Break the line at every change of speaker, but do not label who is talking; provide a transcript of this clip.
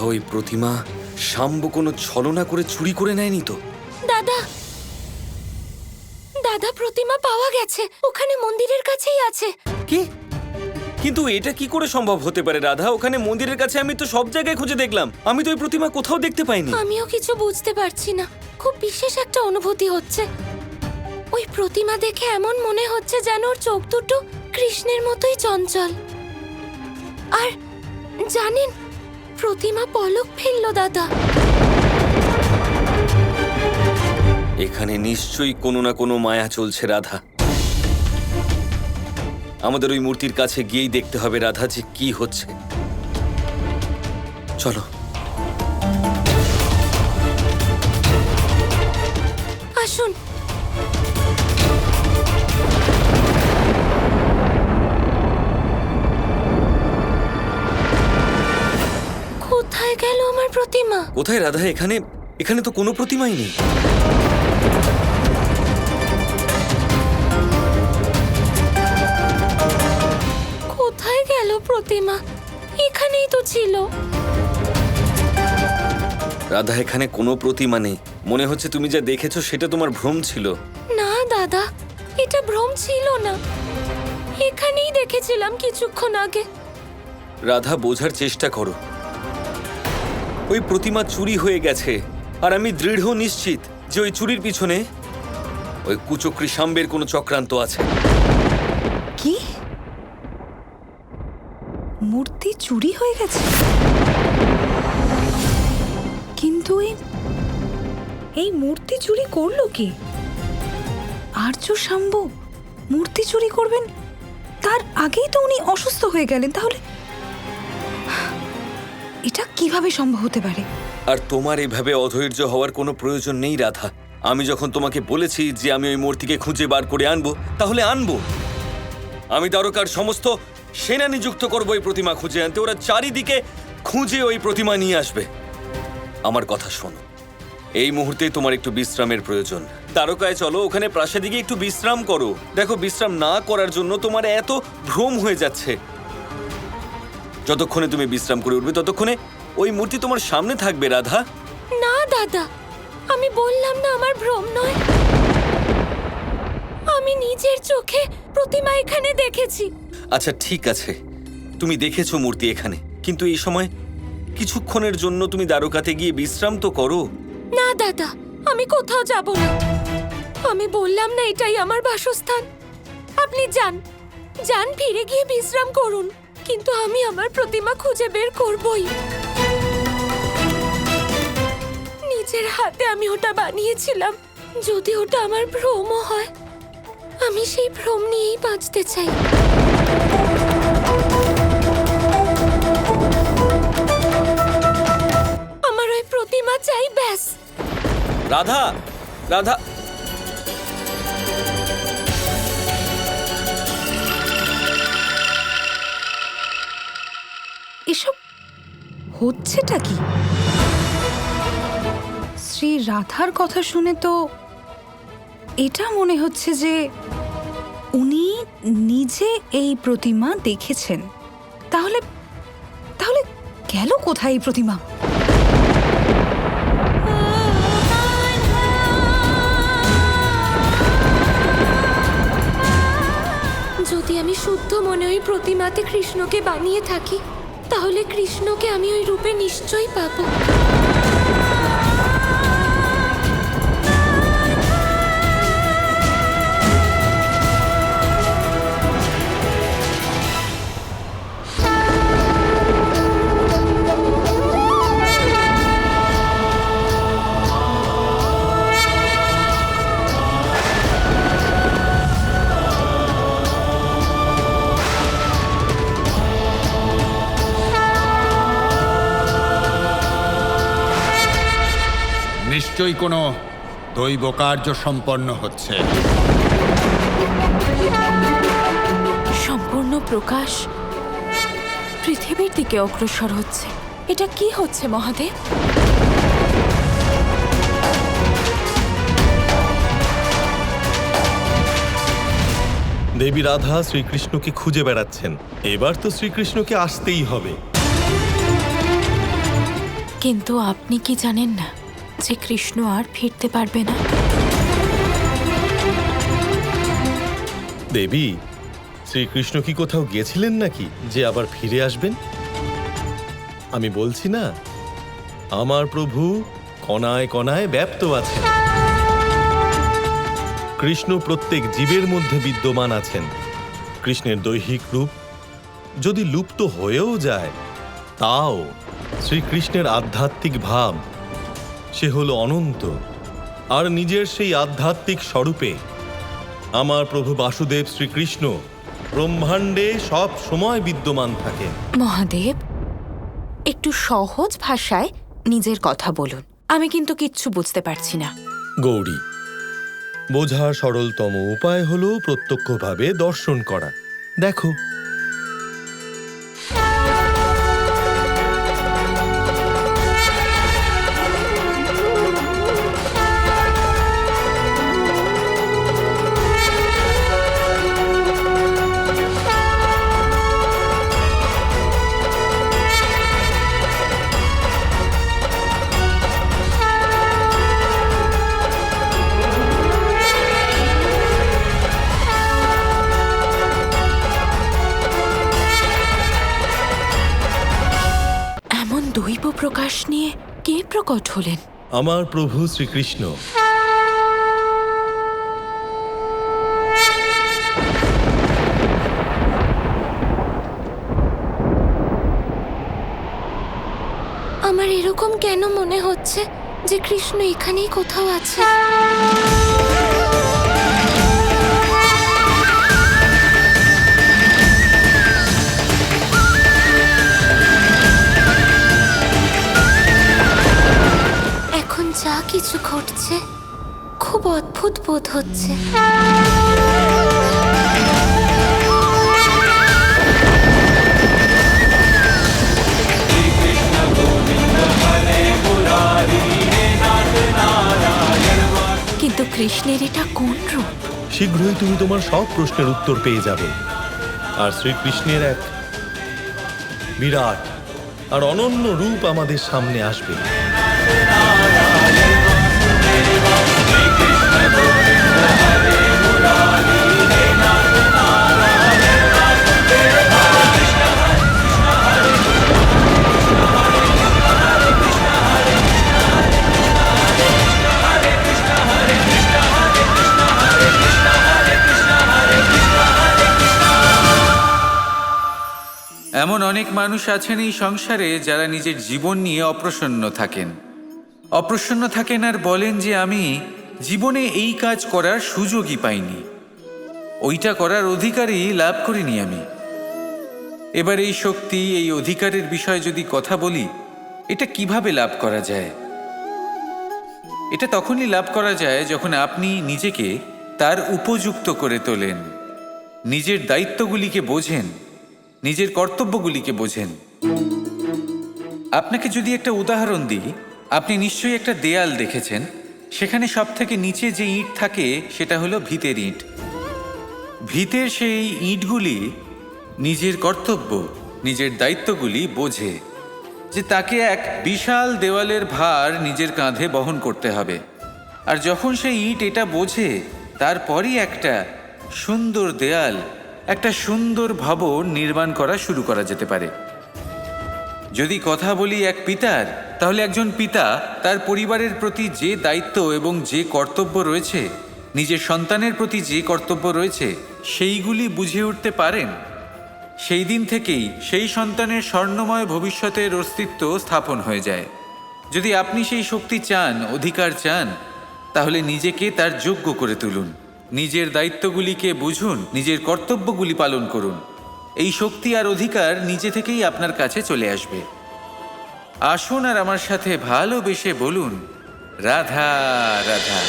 ওই প্রতিমা শাম্ব কোনো ছলনা করে চুরি করে নেয়নি তো?
দাদা, দাদা প্রতিমা পাওয়া গেছে, ওখানে মন্দিরের কাছেই আছে।
কি? কিন্তু এটা কি করে সম্ভব হতে পারে রাধা? ওখানে মন্দিরের কাছে আমি তো সব জায়গায় খুঁজে দেখলাম, আমি তো ওই প্রতিমা কোথাও দেখতে পাইনি।
আমিও কিছু বুঝতে পারছি না, খুব বিশেষ একটা অনুভূতি হচ্ছে। ওই প্রতিমা দেখে এমন মনে হচ্ছে যেন ওর চোখ দুটো কৃষ্ণের মতোই চঞ্চল। আর জানেন, প্রতিমা পলক ফেললো দাদা।
এখানে নিশ্চয়ই কোনো না কোনো মায়া চলছে রাধা। আমাদের ওই মূর্তির কাছে গিয়েই দেখতে হবে রাধা যে কি হচ্ছে। চলো।
আসুন। কোথায় গেল আমার প্রতিমা?
কোথায় রাধা? এখানে তো কোনো প্রতিমাই নেই।
কোথায় গেল প্রতিমা? এখানেই তো ছিল।
রাধা, এখানে কোনো প্রতিমা নেই। মনে হচ্ছে তুমি যা দেখেছো সেটা তোমার ভ্রম ছিল।
না দাদা, এটা ভ্রম ছিল না, এখানেই দেখেছিলাম কিছুক্ষণ আগে।
রাধা, বোঝার চেষ্টা করো। ওই প্রতিমা চুরি হয়ে গেছে, আর আমি দৃঢ় নিশ্চিত যে ওই চুরির পিছনে ওই কুচক্রী শাম্বের কোনো চক্রান্ত আছে।
কি? মূর্তি চুরি হয়ে গেছে? কিন্তু এই মূর্তি চুরি করলো কি? আর্য শাম্ব মূর্তি চুরি করবেন? তার আগেই তো উনি অসুস্থ হয়ে গেলেন, তাহলে এটা কিভাবে সম্ভব হতে পারে?
আর তোমার এভাবে অধৈর্য হওয়ার কোনো প্রয়োজন নেই রাধা। আমি যখন তোমাকে বলেছি যে আমি ওই মূর্তিকে খুঁজে বার করে আনবো, তাহলে আনবো। আমি দ্বারকার সমস্ত সেনা নিযুক্ত করবো এই প্রতিমা খুঁজে আনতে। ওরা চারিদিকে খুঁজে ওই প্রতিমা নিয়ে আসবে। আমার কথা শোনো, এই মুহূর্তে তোমার একটু বিশ্রামের প্রয়োজন। দ্বারকায় চলো, ওখানে প্রাসাদে গিয়ে একটু বিশ্রাম করো। দেখো, বিশ্রাম না করার জন্য তোমার এত ভ্রম হয়ে যাচ্ছে। যতক্ষণে তুমি বিশ্রাম করে উঠবে ততক্ষণে ওই মূর্তি তোমার সামনে থাকবে রাধা।
না দাদা, আমি বললাম না আমার ভ্রম নয়, আমি নিজের চোখে প্রতিমা এখানে দেখেছি।
আচ্ছা ঠিক আছে, তুমি দেখেছো মূর্তি এখানে, কিন্তু এই সময় কিছুক্ষণের জন্য তুমি দ্বারকাতে গিয়ে বিশ্রাম তো করো।
না দাদা, আমি কোথাও যাব না। আমি বললাম না এটাই আমার বাসস্থান। আপনি যান, যান, ফিরে গিয়ে বিশ্রাম করুন, কিন্তু আমি আমার প্রতিমা খুঁজে বের করবই। নিজের হাতে আমি ওটা বানিয়েছিলাম। যদি ওটা আমার ভ্রমও হয়, আমি সেই ভ্রম নিয়েই বাঁচতে চাই। আমার ওই প্রতিমা চাই, ব্যাস।
রাধা, রাধা,
এসব হচ্ছেটা কি? শ্রী রাধার কথা শুনে তো এটা মনে হচ্ছে যে উনি নিজে এই প্রতিমা দেখেছেন। তাহলে তাহলে গেল কোথায় এই প্রতিমা?
যদি আমি শুদ্ধ মনে ওই প্রতিমাতে কৃষ্ণকে বানিয়ে থাকি, তাহলে কৃষ্ণকে আমি ওই রূপে নিশ্চয়ই পাবো।
নিশ্চয়ই কোনো দৈব কার্য সম্পন্ন হচ্ছে।
সম্পূর্ণ প্রকাশ পৃথিবীর দিকে অগ্রসর হচ্ছে। এটা কি হচ্ছে মহাদেব?
দেবী রাধা শ্রীকৃষ্ণকে খুঁজে বেড়াচ্ছেন। এবার তো শ্রীকৃষ্ণকে আসতেই হবে।
কিন্তু আপনি কি জানেন না যে কৃষ্ণ আর ফিরতে পারবে না?
দেবী, শ্রীকৃষ্ণ কি কোথাও গিয়েছিলেন নাকি যে আবার ফিরে আসবেন? আমি বলছি না, আমার প্রভু কণায় কণায় ব্যাপ্ত আছেন। কৃষ্ণ প্রত্যেক জীবের মধ্যে বিদ্যমান আছেন। কৃষ্ণের দৈহিক রূপ যদি লুপ্ত হয়েও যায়, তাও শ্রীকৃষ্ণের আধ্যাত্মিক ভাব সে হল অনন্ত। আর নিজের সেই আধ্যাত্মিক স্বরূপে আমার প্রভু বাসুদেব শ্রীকৃষ্ণ ব্রহ্মাণ্ডে সব সময় বিদ্যমান থাকেন।
মহাদেব, একটু সহজ ভাষায় নিজের কথা বলুন, আমি কিন্তু কিচ্ছু বুঝতে পারছি না।
গৌরী, বোঝার সরলতম উপায় হল প্রত্যক্ষভাবে দর্শন করা। দেখো,
এমন দৈব প্রকাশ নিয়ে কে প্রকট হলেন?
আমার প্রভু শ্রীকৃষ্ণ।
আমার এরকম কেন মনে হচ্ছে যে কৃষ্ণ এখানেই কোথাও আছে? এখন যা কিছু ঘটছে খুব অদ্ভুত বোধ হচ্ছে।
কিন্তু কৃষ্ণের এটা কোন রূপ?
শীঘ্রই তুমি তোমার সব প্রশ্নের উত্তর পেয়ে যাবে। আর শ্রীকৃষ্ণের এক বিরাট আর অনন্য রূপ আমাদের সামনে আসবে।
এমন অনেক মানুষ আছেন এই সংসারে যারা নিজের জীবন নিয়ে অপ্রসন্ন থাকেন। অপ্রসন্ন থাকেন আর বলেন যে আমি জীবনে এই কাজ করার সুযোগই পাইনি, ওইটা করার অধিকারই লাভ করিনি আমি। এবার এই শক্তি, এই অধিকারের বিষয়ে যদি কথা বলি, এটা কিভাবে লাভ করা যায়? এটা তখনই লাভ করা যায় যখন আপনি নিজেকে তার উপযুক্ত করে তোলেন, নিজের দায়িত্বগুলিকে বোঝেন, নিজের কর্তব্যগুলিকে বোঝেন। আপনাকে যদি একটা উদাহরণ দিই, আপনি নিশ্চয়ই একটা দেয়াল দেখেছেন। সেখানে সব থেকে নিচে যে ইঁট থাকে সেটা হলো ভিতের ইঁট। ভিতের সেই ইঁটগুলি নিজের কর্তব্য, নিজের দায়িত্বগুলি বোঝে, যে তাকে এক বিশাল দেওয়ালের ভার নিজের কাঁধে বহন করতে হবে। আর যখন সেই ইঁট এটা বোঝে, তারপরই একটা সুন্দর দেয়াল, একটা সুন্দর ভবন নির্মাণ করা শুরু করা যেতে পারে। যদি কথা বলি এক পিতার, তাহলে একজন পিতা তার পরিবারের প্রতি যে দায়িত্ব এবং যে কর্তব্য রয়েছে, নিজের সন্তানের প্রতি যে কর্তব্য রয়েছে, সেইগুলি বুঝে উঠতে পারেন। সেই দিন থেকেই সেই সন্তানের স্বর্ণময় ভবিষ্যতের অস্তিত্ব স্থাপন হয়ে যায়। যদি আপনি সেই শক্তি চান, অধিকার চান, তাহলে নিজেকে তার যোগ্য করে তুলুন, নিজের দায়িত্বগুলিকে বুঝুন, নিজের কর্তব্যগুলি পালন করুন। এই শক্তি আর অধিকার নিজে থেকেই আপনার কাছে চলে আসবে। আসুন আর আমার সাথে ভালোবেসে বলুন, রাধা রাধা।